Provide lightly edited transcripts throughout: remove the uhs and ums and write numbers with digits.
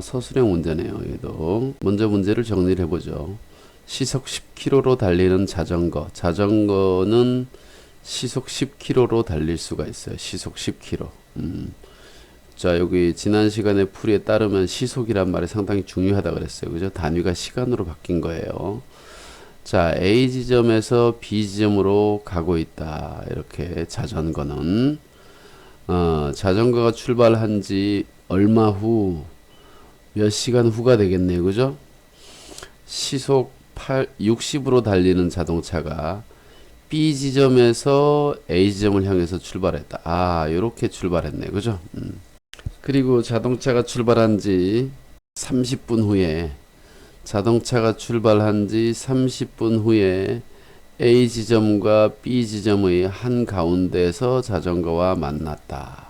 서술형 문제네요. 얘도 먼저 문제를 정리를 해보죠. 시속 10km로 달리는 자전거. 자전거는 시속 10km로 달릴 수가 있어요. 시속 10km. 자, 여기 지난 시간의 풀이에 따르면 시속이란 말이 상당히 중요하다 그랬어요. 그죠? 단위가 시간으로 바뀐 거예요. 자, A 지점에서 B 지점으로 가고 있다. 이렇게 자전거는 자전거가 출발한 지 얼마 후, 몇 시간 후가 되겠네요. 그죠? 시속 60으로 달리는 자동차가 B 지점에서 A 지점을 향해서 출발했다. 이렇게 출발했네. 그죠? 그리고 자동차가 출발한 지 30분 후에 A 지점과 B 지점의 한가운데에서 자전거와 만났다.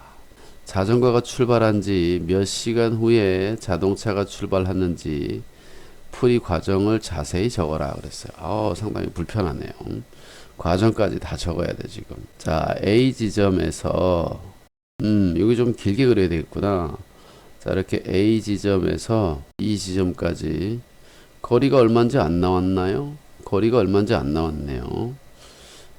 자전거가 출발한 지 몇 시간 후에 자동차가 출발하는지 풀이 과정을 자세히 적어라 그랬어요. 상당히 불편하네요. 과정까지 다 적어야 돼 지금. 자, A 지점에서 여기 좀 길게 그려야 되겠구나. 자, 이렇게 A 지점에서 B 지점까지 거리가 얼마인지 안 나왔나요? 거리가 얼마인지 안 나왔네요.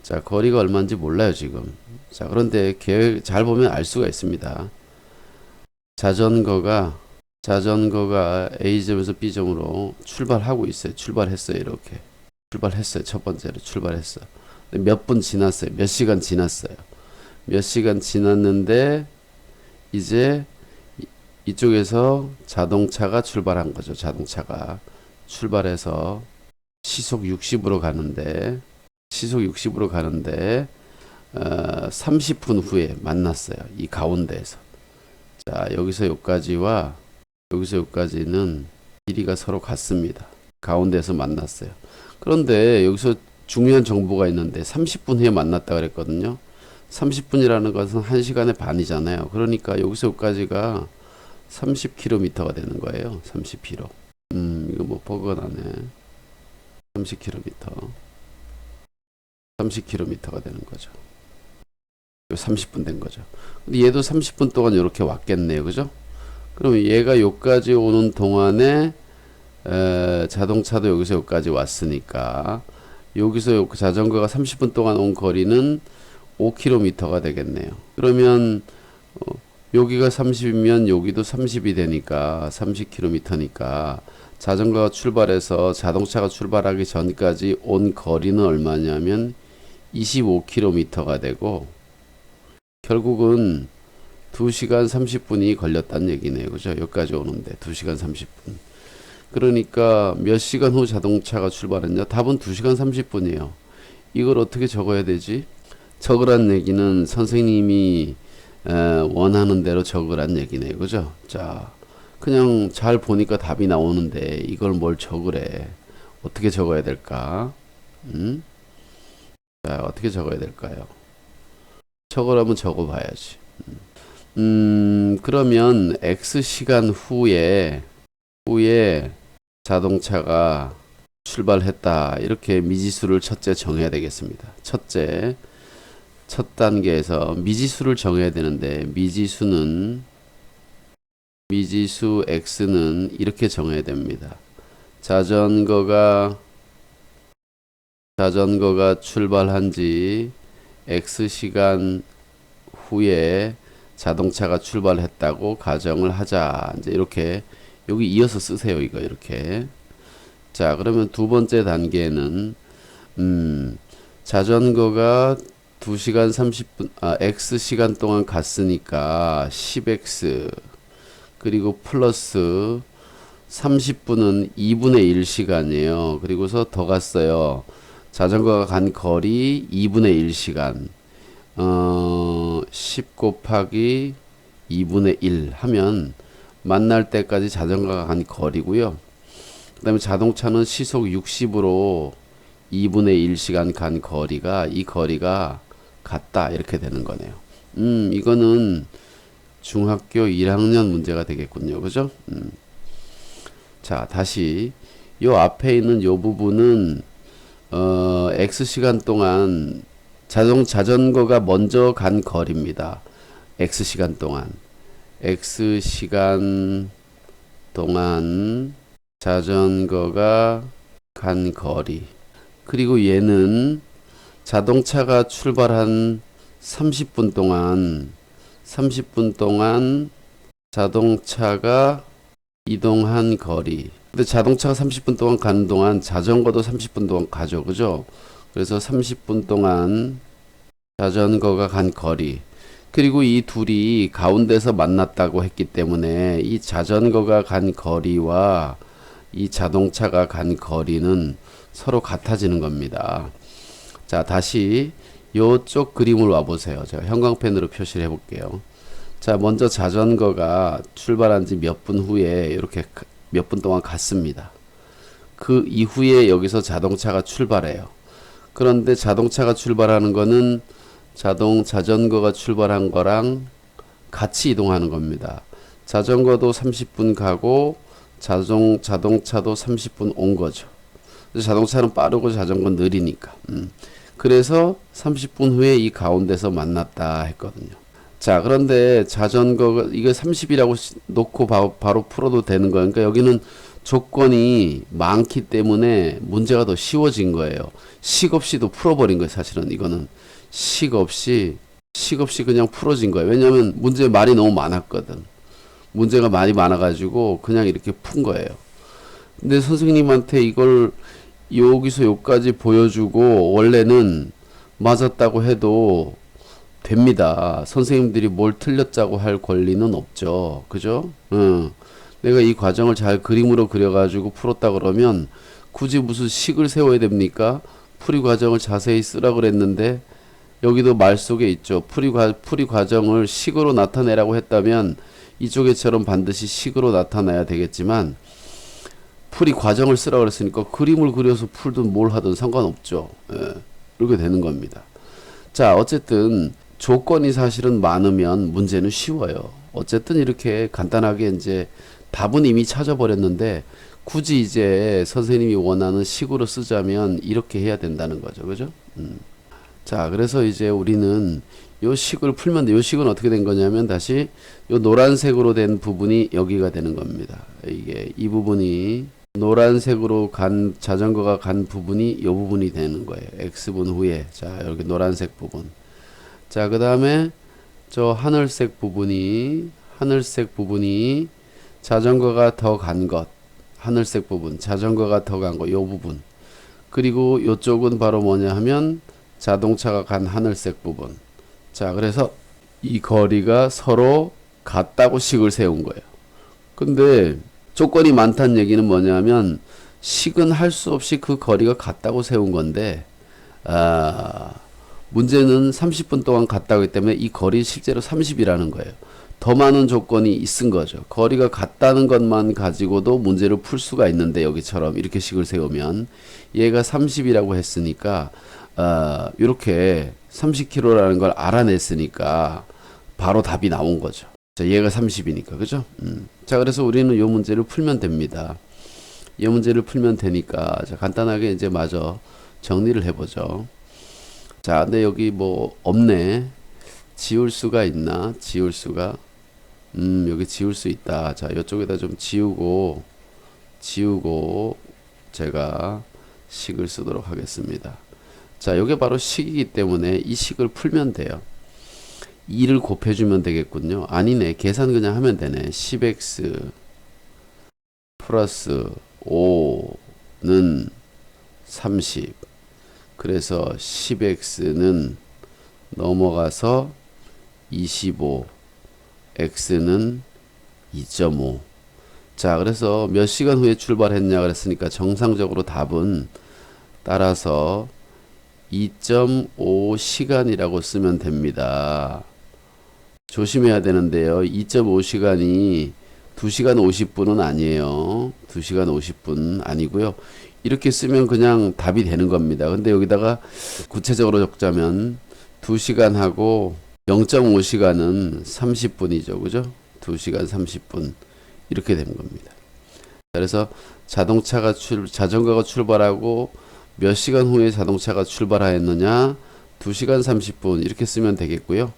자, 거리가 얼마인지 몰라요 지금. 자, 그런데 계획 잘 보면 알 수가 있습니다. 자전거가 A 지점에서 B 지점으로 출발하고 있어요. 출발했어요. 이렇게 출발했어요. 첫 번째로 출발했어. 몇 분 지났어요. 몇 시간 지났어요. 몇 시간 지났는데 이제 이쪽에서 자동차가 출발한 거죠. 자동차가 출발해서 시속 60으로 가는데 30분 후에 만났어요. 이 가운데에서. 자, 여기서 여기까지와 여기서 여기까지는 길이가 서로 같습니다. 가운데에서 만났어요. 그런데 여기서 중요한 정보가 있는데 30분 후에 만났다 그랬거든요. 30분이라는 것은 1시간의 반이잖아요. 그러니까 여기서 여기까지가 30km가 되는 거예요. 30km. 이거 뭐 버그가 나네. 30km가 되는 거죠. 30분 된 거죠. 근데 얘도 30분 동안 이렇게 왔겠네요. 그죠? 그럼 얘가 여기까지 오는 동안에 자동차도 여기서 여기까지 왔으니까 여기서 자전거가 30분 동안 온 거리는 5km가 되겠네요. 그러면 여기가 30이면 여기도 30이 되니까 30km니까 자전거가 출발해서 자동차가 출발하기 전까지 온 거리는 얼마냐면 25km가 되고 결국은 2시간 30분이 걸렸다는 얘기네요. 그죠? 여기까지 오는데 2시간 30분. 그러니까 몇 시간 후 자동차가 출발했냐? 답은 2시간 30분이에요. 이걸 어떻게 적어야 되지? 적으란 얘기는 선생님이 원하는 대로 적으란 얘기네요. 그죠? 자, 그냥 잘 보니까 답이 나오는데 이걸 뭘 적으래? 어떻게 적어야 될까? 자, 어떻게 적어야 될까요? 적으라면 적어봐야지. 그러면 X시간 후에 자동차가 출발했다. 이렇게 미지수를 첫째 정해야 되겠습니다. 첫 단계에서 미지수를 정해야 되는데 미지수 X는 이렇게 정해야 됩니다. 자전거가 출발한 지 X시간 후에 자동차가 출발했다고 가정을 하자. 이제 이렇게 여기 이어서 쓰세요. 이거 이렇게. 자, 그러면 두 번째 단계는 자전거가 2시간 30분 X 시간 동안 갔으니까 10X 그리고 플러스 30분은 2분의 1 시간이에요. 그리고서 더 갔어요. 자전거가 간 거리 2분의 1 시간. 10 곱하기 2분의 1 하면 만날 때까지 자전거가 간 거리고요. 그 다음에 자동차는 시속 60으로 2분의 1 시간 간 거리가 이 거리가 같다 이렇게 되는 거네요. 이거는 중학교 1학년 문제가 되겠군요. 그죠? 자, 다시 요 앞에 있는 요 부분은 X시간 동안 자전거가 먼저 간 거리입니다. X시간 동안 동안 자전거가 간 거리. 그리고 얘는 자동차가 출발한 30분 동안 자동차가 이동한 거리. 근데 자동차가 30분 동안 가는 동안 자전거도 30분 동안 가죠. 그죠? 그래서 30분 동안 자전거가 간 거리. 그리고 이 둘이 가운데서 만났다고 했기 때문에 이 자전거가 간 거리와 이 자동차가 간 거리는 서로 같아지는 겁니다. 자, 다시 요쪽 그림을 와보세요. 제가 형광펜으로 표시를 해볼게요. 자, 먼저 자전거가 출발한 지 몇 분 후에 이렇게 몇 분 동안 갔습니다. 그 이후에 여기서 자동차가 출발해요. 그런데 자동차가 출발하는 거는 자전거가 출발한 거랑 같이 이동하는 겁니다. 자전거도 30분 가고 자동차도 30분 온 거죠. 자동차는 빠르고 자전거는 느리니까. 그래서 30분 후에 이 가운데서 만났다 했거든요. 자, 그런데 자전거가 이거 30이라고 놓고 바로 풀어도 되는 거예요. 그러니까 여기는 조건이 많기 때문에 문제가 더 쉬워진 거예요. 식 없이도 풀어버린 거예요. 사실은 이거는 식 없이 그냥 풀어진 거예요. 왜냐하면 문제 말이 너무 많았거든. 문제가 많이 많아가지고 그냥 이렇게 푼 거예요. 근데 선생님한테 이걸 여기서 여기까지 보여주고 원래는 맞았다고 해도 됩니다. 선생님들이 뭘 틀렸다고 할 권리는 없죠. 그죠? 내가 이 과정을 잘 그림으로 그려가지고 풀었다 그러면 굳이 무슨 식을 세워야 됩니까? 풀이 과정을 자세히 쓰라 그랬는데 여기도 말 속에 있죠. 풀이 과정을 식으로 나타내라고 했다면 이쪽에처럼 반드시 식으로 나타나야 되겠지만 풀이 과정을 쓰라 그랬으니까 그림을 그려서 풀든 뭘 하든 상관없죠. 예, 이렇게 되는 겁니다. 자, 어쨌든 조건이 사실은 많으면 문제는 쉬워요. 어쨌든 이렇게 간단하게 이제 답은 이미 찾아버렸는데 굳이 이제 선생님이 원하는 식으로 쓰자면 이렇게 해야 된다는 거죠. 그죠? 자, 그래서 이제 우리는 요 식을 풀면 돼. 요 식은 어떻게 된 거냐면 다시 요 노란색으로 된 부분이 여기가 되는 겁니다. 이게 이 부분이 노란색으로 자전거가 간 부분이 요 부분이 되는 거예요. X분 후에. 자, 여기 노란색 부분. 자, 그 다음에 저 하늘색 부분이 자전거가 더 간 것. 하늘색 부분. 자전거가 더 간 것. 요 부분. 그리고 요쪽은 바로 뭐냐 하면 자동차가 간 하늘색 부분. 자, 그래서 이 거리가 서로 같다고 식을 세운 거예요. 근데 조건이 많다는 얘기는 뭐냐면 식은 할 수 없이 그 거리가 같다고 세운 건데 문제는 30분 동안 갔다고 했기 때문에 이 거리 실제로 30이라는 거예요. 더 많은 조건이 있은 거죠. 거리가 같다는 것만 가지고도 문제를 풀 수가 있는데 여기처럼 이렇게 식을 세우면 얘가 30이라고 했으니까 이렇게 30km라는 걸 알아냈으니까 바로 답이 나온 거죠. 자, 얘가 30이니까 그죠? 자, 그래서 우리는 이 문제를 풀면 됩니다. 이 문제를 풀면 되니까 자, 간단하게 이제 마저 정리를 해보죠. 자, 근데 여기 뭐 없네. 지울 수가 있나? 지울 수가. 여기 지울 수 있다. 자, 이쪽에다 좀 지우고 제가 식을 쓰도록 하겠습니다. 자, 이게 바로 식이기 때문에 이 식을 풀면 돼요. 2를 곱해주면 되겠군요. 아니네. 계산 그냥 하면 되네. 10x 플러스 5는 30. 그래서 10x는 넘어가서 25. x는 2.5. 자, 그래서 몇 시간 후에 출발했냐 그랬으니까 정상적으로 답은 따라서 2.5시간이라고 쓰면 됩니다. 조심해야 되는데요. 2.5시간이 2시간 50분은 아니에요. 2시간 50분 아니고요. 이렇게 쓰면 그냥 답이 되는 겁니다. 근데 여기다가 구체적으로 적자면 2시간하고 0.5시간은 30분이죠. 그죠? 2시간 30분. 이렇게 된 겁니다. 그래서 자전거가 출발하고 몇 시간 후에 자동차가 출발하였느냐? 2시간 30분. 이렇게 쓰면 되겠고요.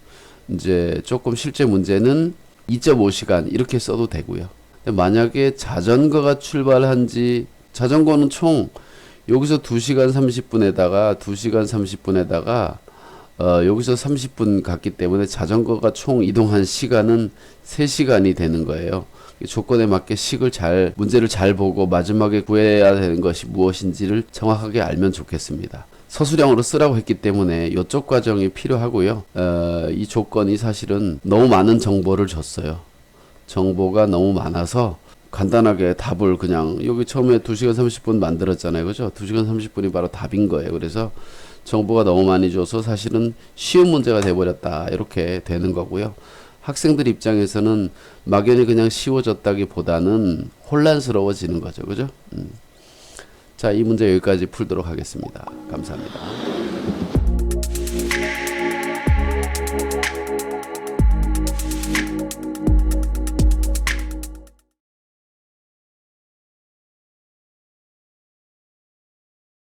이제 조금 실제 문제는 2.5시간 이렇게 써도 되고요. 근데 만약에 자전거가 출발한 지, 자전거는 총 여기서 2시간 30분에다가 2시간 30분에다가 여기서 30분 갔기 때문에 자전거가 총 이동한 시간은 3시간이 되는 거예요. 조건에 맞게 문제를 잘 보고 마지막에 구해야 되는 것이 무엇인지를 정확하게 알면 좋겠습니다. 서술형으로 쓰라고 했기 때문에 이쪽 과정이 필요하고요. 이 조건이 사실은 너무 많은 정보를 줬어요. 정보가 너무 많아서 간단하게 답을 그냥 여기 처음에 2시간 30분 만들었잖아요. 그죠? 2시간 30분이 바로 답인 거예요. 그래서 정보가 너무 많이 줘서 사실은 쉬운 문제가 돼버렸다. 이렇게 되는 거고요. 학생들 입장에서는 막연히 그냥 쉬워졌다기보다는 혼란스러워지는 거죠. 그죠? 자, 이 문제 여기까지 풀도록 하겠습니다. 감사합니다.